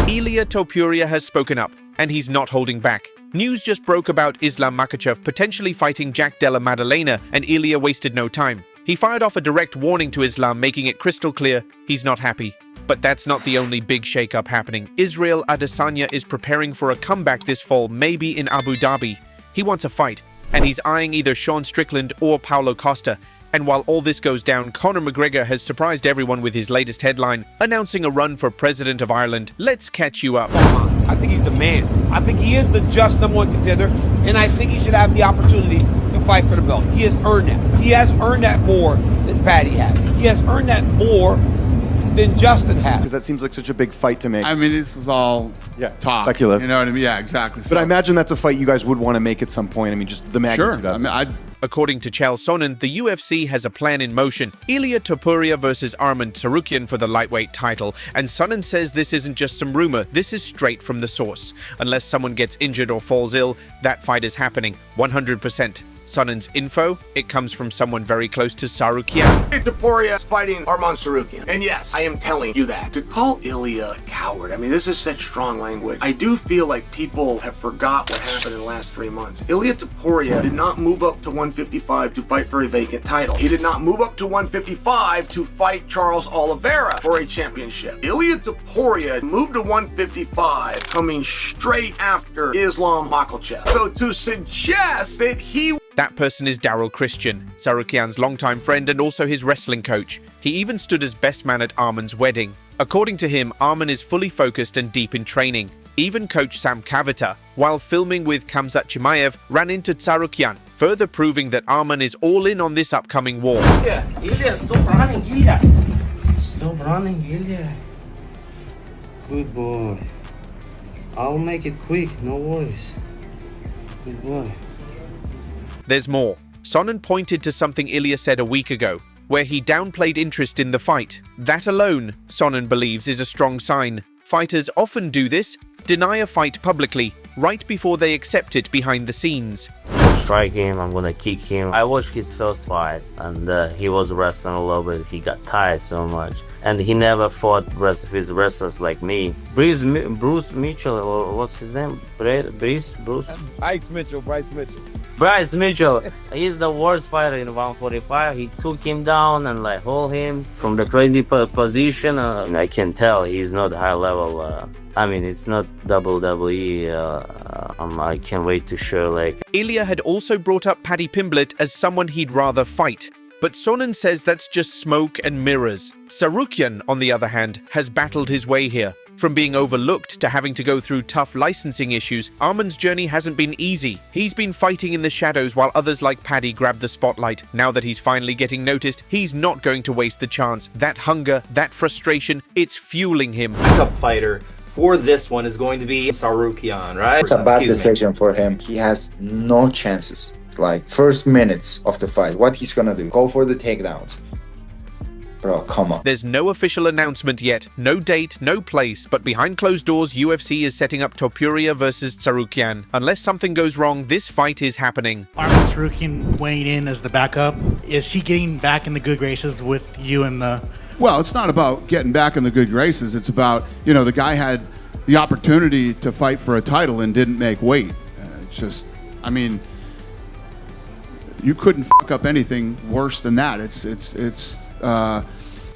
Ilia Topuria has spoken up, and he's not holding back. News just broke about Islam Makhachev potentially fighting Jack Della Maddalena, and Ilia wasted no time. He fired off a direct warning to Islam, making it crystal clear he's not happy. But that's not the only big shakeup happening. Israel Adesanya is preparing for a comeback this fall, maybe in Abu Dhabi. He wants a fight, and he's eyeing either Sean Strickland or Paulo Costa. And while all this goes down, Conor McGregor has surprised everyone with his latest headline, announcing a run for President of Ireland. Let's catch you up. I think he's the man. I think he is the just #1 contender, and I think he should have the opportunity to fight for the belt. He has earned that. He has earned that more than Paddy has. He has earned that more than Justin has. Because that seems like such a big fight to make. I mean, this is all talk. Speculative. You know what I mean? Yeah, exactly. But I imagine that's a fight you guys would want to make at some point. I mean, just the magnitude of it. I mean, According to Chael Sonnen, the UFC has a plan in motion. Ilia Topuria versus Arman Tsarukyan for the lightweight title. And Sonnen says this isn't just some rumor, this is straight from the source. Unless someone gets injured or falls ill, that fight is happening, 100%. Sonnen's info, it comes from someone very close to Tsarukyan. Topuria is fighting Arman Tsarukyan. And yes, I am telling you that. To call Ilia a coward, I mean, this is such strong language. I do feel like people have forgot what happened in the last 3 months. Ilia Topuria did not move up to 155 to fight for a vacant title. He did not move up to 155 to fight Charles Oliveira for a championship. Ilia Topuria moved to 155 coming straight after Islam Makhachev. So to suggest that That person is Daryl Christian, Tsarukyan's longtime friend and also his wrestling coach. He even stood as best man at Arman's wedding. According to him, Arman is fully focused and deep in training. Even coach Sam Kavita, while filming with Khamzat Chimaev, ran into Tsarukyan, further proving that Arman is all in on this upcoming war. Ilia, stop running, Ilia. Stop running, Ilia. Good boy. I'll make it quick, no worries. Good boy. There's more. Sonnen pointed to something Ilia said a week ago, where he downplayed interest in the fight. That alone, Sonnen believes, is a strong sign. Fighters often do this, deny a fight publicly, right before they accept it behind the scenes. Strike him, I'm gonna kick him. I watched his first fight and he was wrestling a little bit. He got tired so much. And he never fought his wrestlers like me. Bruce Mitchell, or what's his name? Bryce Mitchell. He's the worst fighter in 145. He took him down and like hold him from the crazy position. I can tell he's not high level. I mean, it's not WWE. I can't wait to show like. Ilia had also brought up Paddy Pimblett as someone he'd rather fight. But Sonnen says that's just smoke and mirrors. Tsarukyan, on the other hand, has battled his way here. From being overlooked to having to go through tough licensing issues, Arman's journey hasn't been easy. He's been fighting in the shadows while others like Paddy grab the spotlight. Now that he's finally getting noticed, he's not going to waste the chance. That hunger, that frustration, it's fueling him. Backup fighter for this one is going to be Tsarukyan, right? It's a bad decision for him. He has no chances. Like, first minutes of the fight, what he's gonna do? Go for the takedowns. Bro, come on. There's no official announcement yet, no date, no place, but behind closed doors, UFC is setting up Topuria versus Tsarukyan. Unless something goes wrong, this fight is happening. Arman Tsarukyan weighing in as the backup. Is he getting back in the good graces with you and the... Well, it's not about getting back in the good graces. It's about, you know, the guy had the opportunity to fight for a title and didn't make weight. It's just, I mean, you couldn't fuck up anything worse than that.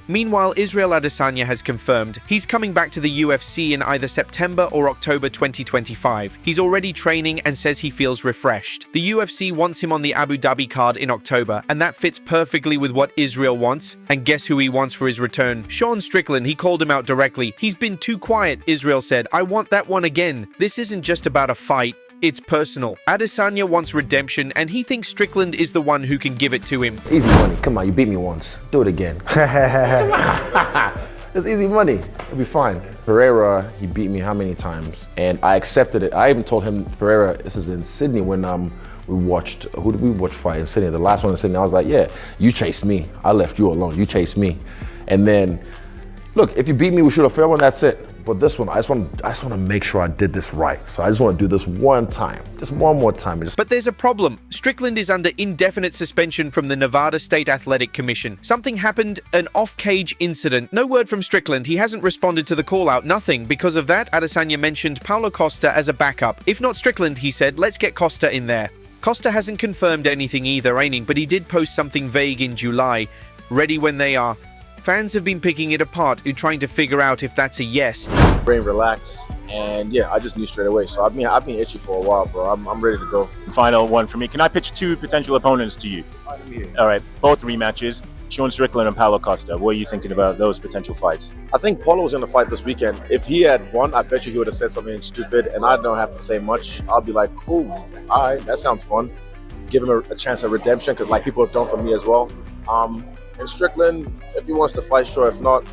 Meanwhile, Israel Adesanya has confirmed he's coming back to the UFC in either September or October 2025. He's already training and says he feels refreshed. The UFC wants him on the Abu Dhabi card in October, and that fits perfectly with what Israel wants. And guess who he wants for his return? Sean Strickland. He called him out directly. He's been too quiet, Israel said. I want that one again. This isn't just about a fight. It's personal. Adesanya wants redemption, and he thinks Strickland is the one who can give it to him. It's easy money. Come on, you beat me once. Do it again. It's easy money. It'll be fine. Pereira, he beat me how many times? And I accepted it. I even told him, Pereira, this is in Sydney when we watched, who did we watch fight in Sydney? The last one in Sydney. I was like, yeah, you chased me. I left you alone. You chased me. And then, look, if you beat me, we shoot a fair one, that's it. But this one, I just want to make sure I did this right. So I just want to do this one time, just one more time. But there's a problem. Strickland is under indefinite suspension from the Nevada State Athletic Commission. Something happened, an off-cage incident. No word from Strickland. He hasn't responded to the call-out, nothing. Because of that, Adesanya mentioned Paulo Costa as a backup. If not Strickland, he said, let's get Costa in there. Costa hasn't confirmed anything either, but he did post something vague in July. Ready when they are. Fans have been picking it apart and trying to figure out if that's a yes. Brain relax, and yeah, I just knew straight away. So I've been itchy for a while, bro. I'm ready to go. Final one for me. Can I pitch 2 potential opponents to you? All right, both rematches. Sean Strickland and Paulo Costa. What are you thinking about those potential fights? I think Paulo was in the fight this weekend. If he had won, I bet you he would have said something stupid, and I don't have to say much. I'll be like, cool, all right, that sounds fun. Give him a chance at redemption, because like people have done for me as well. And Strickland, if he wants to fight, sure. If not,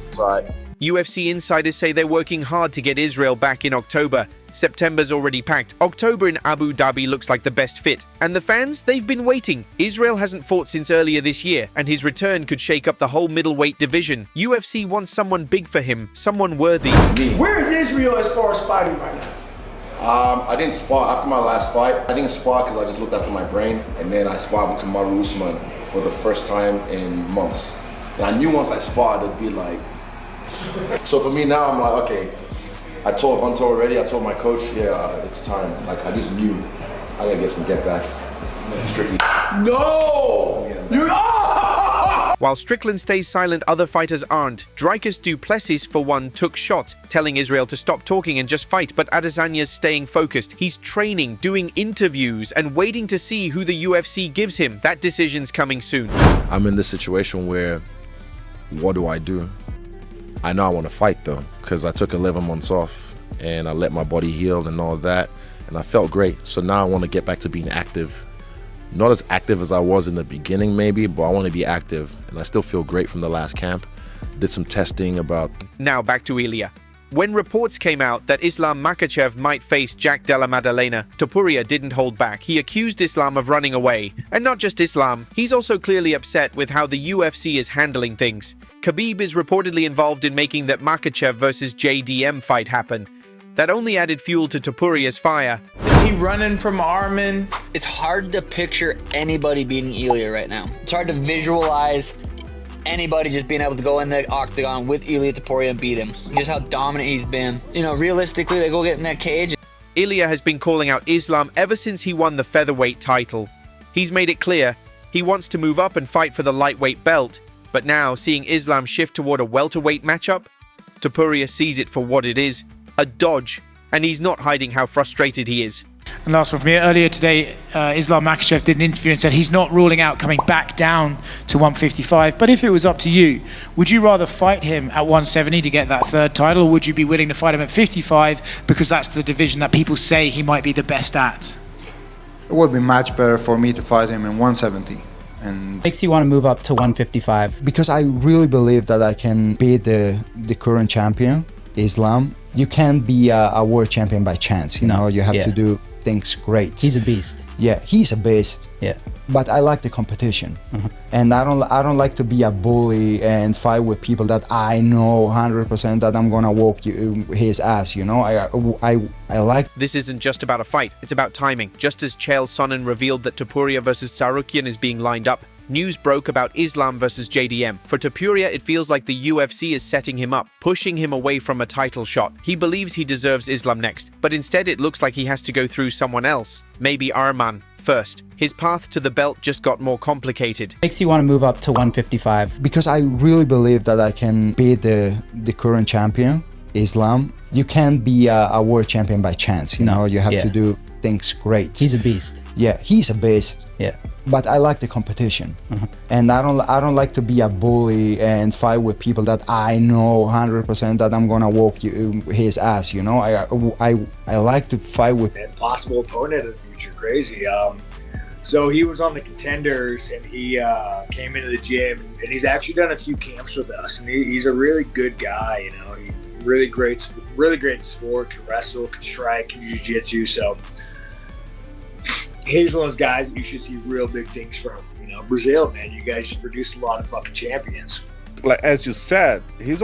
it's all right. UFC insiders say they're working hard to get Israel back in October. September's already packed. October in Abu Dhabi looks like the best fit. And the fans, they've been waiting. Israel hasn't fought since earlier this year, and his return could shake up the whole middleweight division. UFC wants someone big for him, someone worthy. Where is Israel as far as fighting right now? I didn't spar after my last fight. I didn't spar because I just looked after my brain, and then I sparred with Kamaru Usman for the first time in months. And I knew once I sparred, it'd be like. So for me now, I'm like, okay. I told Hunter already. I told my coach, yeah, it's time. Like I just knew I gotta get some get back. Strictly. No! While Strickland stays silent, other fighters aren't. Dricus du Plessis, for one, took shots, telling Israel to stop talking and just fight, but Adesanya's staying focused. He's training, doing interviews, and waiting to see who the UFC gives him. That decision's coming soon. I'm in this situation where, what do I do? I know I want to fight though, because I took 11 months off and I let my body heal and all that, and I felt great. So now I want to get back to being active. Not as active as I was in the beginning maybe, but I want to be active, and I still feel great from the last camp. Did some testing about... Now back to Ilia. When reports came out that Islam Makhachev might face Jack Della Maddalena, Topuria didn't hold back. He accused Islam of running away. And not just Islam, he's also clearly upset with how the UFC is handling things. Khabib is reportedly involved in making that Makhachev versus JDM fight happen. That only added fuel to Topuria's fire. Is he running from Armin? It's hard to picture anybody beating Ilia right now. It's hard to visualize anybody just being able to go in the octagon with Ilia Topuria and beat him. Just how dominant he's been. You know, realistically, they go get in that cage. Ilia has been calling out Islam ever since he won the featherweight title. He's made it clear he wants to move up and fight for the lightweight belt. But now, seeing Islam shift toward a welterweight matchup, Topuria sees it for what it is, a dodge, and he's not hiding how frustrated he is. And last one from me. Earlier today, Islam Makhachev did an interview and said he's not ruling out coming back down to 155. But if it was up to you, would you rather fight him at 170 to get that third title, or would you be willing to fight him at 55 because that's the division that people say he might be the best at? It would be much better for me to fight him in 170. And makes you want to move up to 155? Because I really believe that I can beat the current champion, Islam. You can't be a world champion by chance, you know. You have to do things great. He's a beast. Yeah, he's a beast. Yeah. But I like the competition, and I don't like to be a bully and fight with people that I know 100% that I'm gonna whoop his ass. You know, I like. This isn't just about a fight; it's about timing. Just as Chael Sonnen revealed that Topuria versus Tsarukyan is being lined up, news broke about Islam versus JDM. For Topuria, it feels like the UFC is setting him up, pushing him away from a title shot. He believes he deserves Islam next, but instead it looks like he has to go through someone else. Maybe Arman first. His path to the belt just got more complicated. Makes you want to move up to 155? Because I really believe that I can beat the current champion, Islam. You can't be a world champion by chance, you know. You have to do things great. He's a beast. Yeah, he's a beast. Yeah. But I like the competition, and I don't like to be a bully and fight with people that I know 100% that I'm gonna whoop his ass. You know, I like to fight with possible opponent in the future. Crazy. So he was on the Contenders, and he came into the gym, and he's actually done a few camps with us, and he's a really good guy. You know, he's really great sport, can wrestle, can strike, can jiu-jitsu. So he's one of those guys that you should see real big things from. You know, Brazil, man, you guys just produce a lot of fucking champions. like as you said,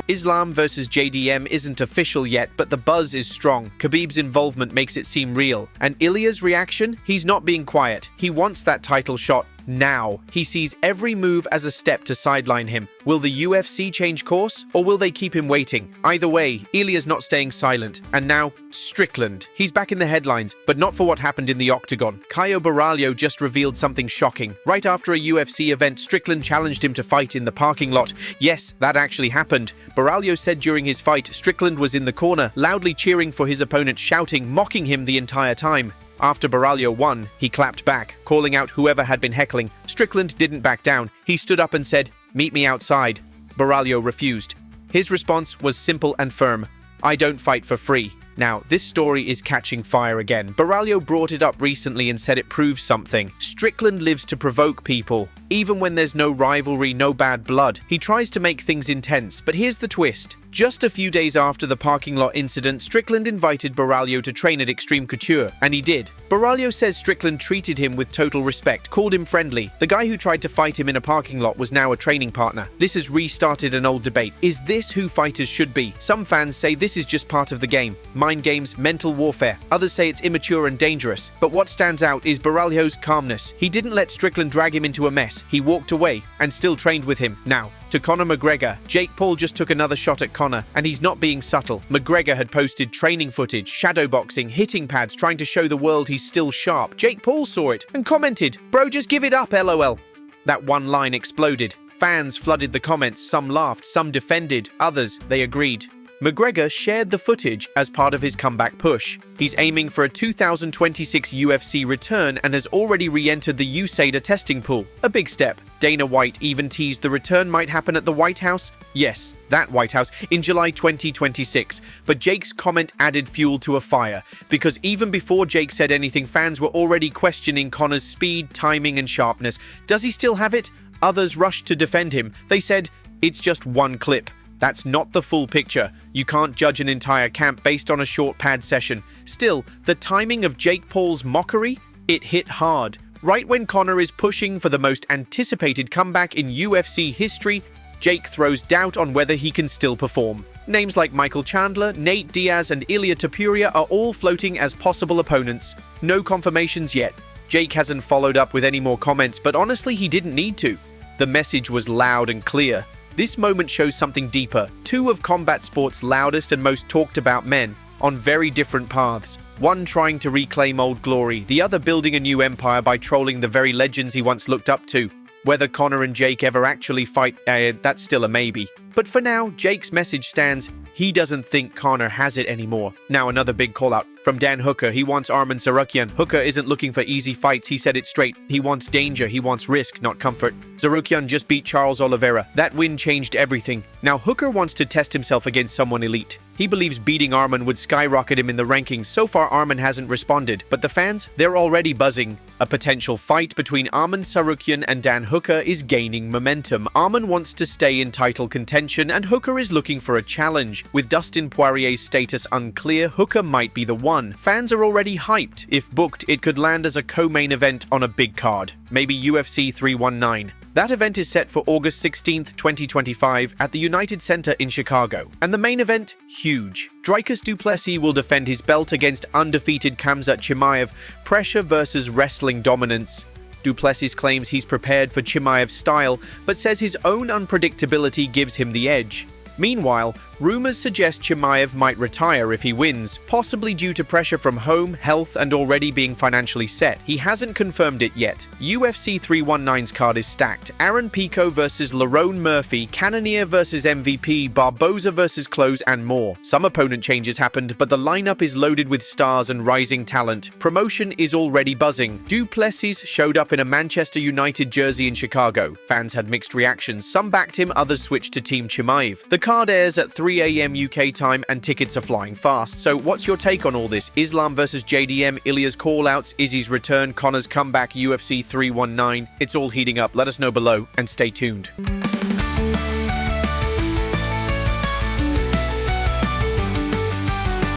Islam versus JDM isn't official yet, but the buzz is strong. Khabib's involvement makes it seem real. And Ilia's reaction? He's not being quiet. He wants that title shot now. He sees every move as a step to sideline him. Will the UFC change course, or will they keep him waiting? Either way, Ilia's not staying silent. And now, Strickland. He's back in the headlines, but not for what happened in the octagon. Caio Borralho just revealed something shocking. Right after a UFC event, Strickland challenged him to fight in the parking lot. Yes, that actually happened. Borralho said during his fight, Strickland was in the corner, loudly cheering for his opponent, shouting, mocking him the entire time. After Borralho won, he clapped back, calling out whoever had been heckling. Strickland didn't back down. He stood up and said, "Meet me outside." Borralho refused. His response was simple and firm. "I don't fight for free." Now, this story is catching fire again. Borralho brought it up recently and said it proves something. Strickland lives to provoke people. Even when there's no rivalry, no bad blood, he tries to make things intense. But here's the twist. Just a few days after the parking lot incident, Strickland invited Borralho to train at Extreme Couture, and he did. Borralho says Strickland treated him with total respect, called him friendly. The guy who tried to fight him in a parking lot was now a training partner. This has restarted an old debate. Is this who fighters should be? Some fans say this is just part of the game. Mind games, mental warfare. Others say it's immature and dangerous. But what stands out is Borralho's calmness. He didn't let Strickland drag him into a mess. He walked away and still trained with him. Now, to Conor McGregor, Jake Paul just took another shot at Conor, and he's not being subtle. McGregor had posted training footage, shadowboxing, hitting pads, trying to show the world he's still sharp. Jake Paul saw it and commented, "Bro, just give it up, LOL." That one line exploded. Fans flooded the comments, some laughed, some defended, others, they agreed. McGregor shared the footage as part of his comeback push. He's aiming for a 2026 UFC return and has already re-entered the USADA testing pool. A big step. Dana White even teased the return might happen at the White House. Yes, that White House, in July 2026. But Jake's comment added fuel to a fire, because even before Jake said anything, fans were already questioning Conor's speed, timing, and sharpness. Does he still have it? Others rushed to defend him. They said, "It's just one clip. That's not the full picture. You can't judge an entire camp based on a short pad session." Still, the timing of Jake Paul's mockery? It hit hard. Right when Conor is pushing for the most anticipated comeback in UFC history, Jake throws doubt on whether he can still perform. Names like Michael Chandler, Nate Diaz, and Ilia Topuria are all floating as possible opponents. No confirmations yet. Jake hasn't followed up with any more comments, but honestly, he didn't need to. The message was loud and clear. This moment shows something deeper. Two of combat sport's loudest and most talked about men, on very different paths. One trying to reclaim old glory, the other building a new empire by trolling the very legends he once looked up to. Whether Conor and Jake ever actually fight, that's still a maybe. But for now, Jake's message stands. He doesn't think Conor has it anymore. Now another big call out from Dan Hooker. He wants Arman Tsarukyan. Hooker isn't looking for easy fights. He said it straight. He wants danger. He wants risk, not comfort. Tsarukyan just beat Charles Oliveira. That win changed everything. Now Hooker wants to test himself against someone elite. He believes beating Arman would skyrocket him in the rankings. So far, Arman hasn't responded. But the fans, they're already buzzing. A potential fight between Arman Tsarukyan and Dan Hooker is gaining momentum. Arman wants to stay in title contention, and Hooker is looking for a challenge. With Dustin Poirier's status unclear, Hooker might be the one. Fans are already hyped. If booked, it could land as a co-main event on a big card. Maybe UFC 319. That event is set for August 16th, 2025 at the United Center in Chicago. And the main event? Huge. Dricus du Plessis will defend his belt against undefeated Khamzat Chimaev. Pressure versus wrestling dominance. Du Plessis claims he's prepared for Chimaev's style, but says his own unpredictability gives him the edge. Meanwhile, rumors suggest Chimaev might retire if he wins, possibly due to pressure from home, health, and already being financially set. He hasn't confirmed it yet. UFC 319's card is stacked. Aaron Pico versus Lerone Murphy, Cannonier versus MVP, Barboza versus Close, and more. Some opponent changes happened, but the lineup is loaded with stars and rising talent. Promotion is already buzzing. Du Plessis showed up in a Manchester United jersey in Chicago. Fans had mixed reactions. Some backed him, others switched to Team Chimaev. The card airs at 3 a.m. UK time and tickets are flying fast. So what's your take on all this? Islam versus JDM, Ilia's call-outs, Izzy's return, Conor's comeback, UFC 319. It's all heating up. Let us know below and stay tuned.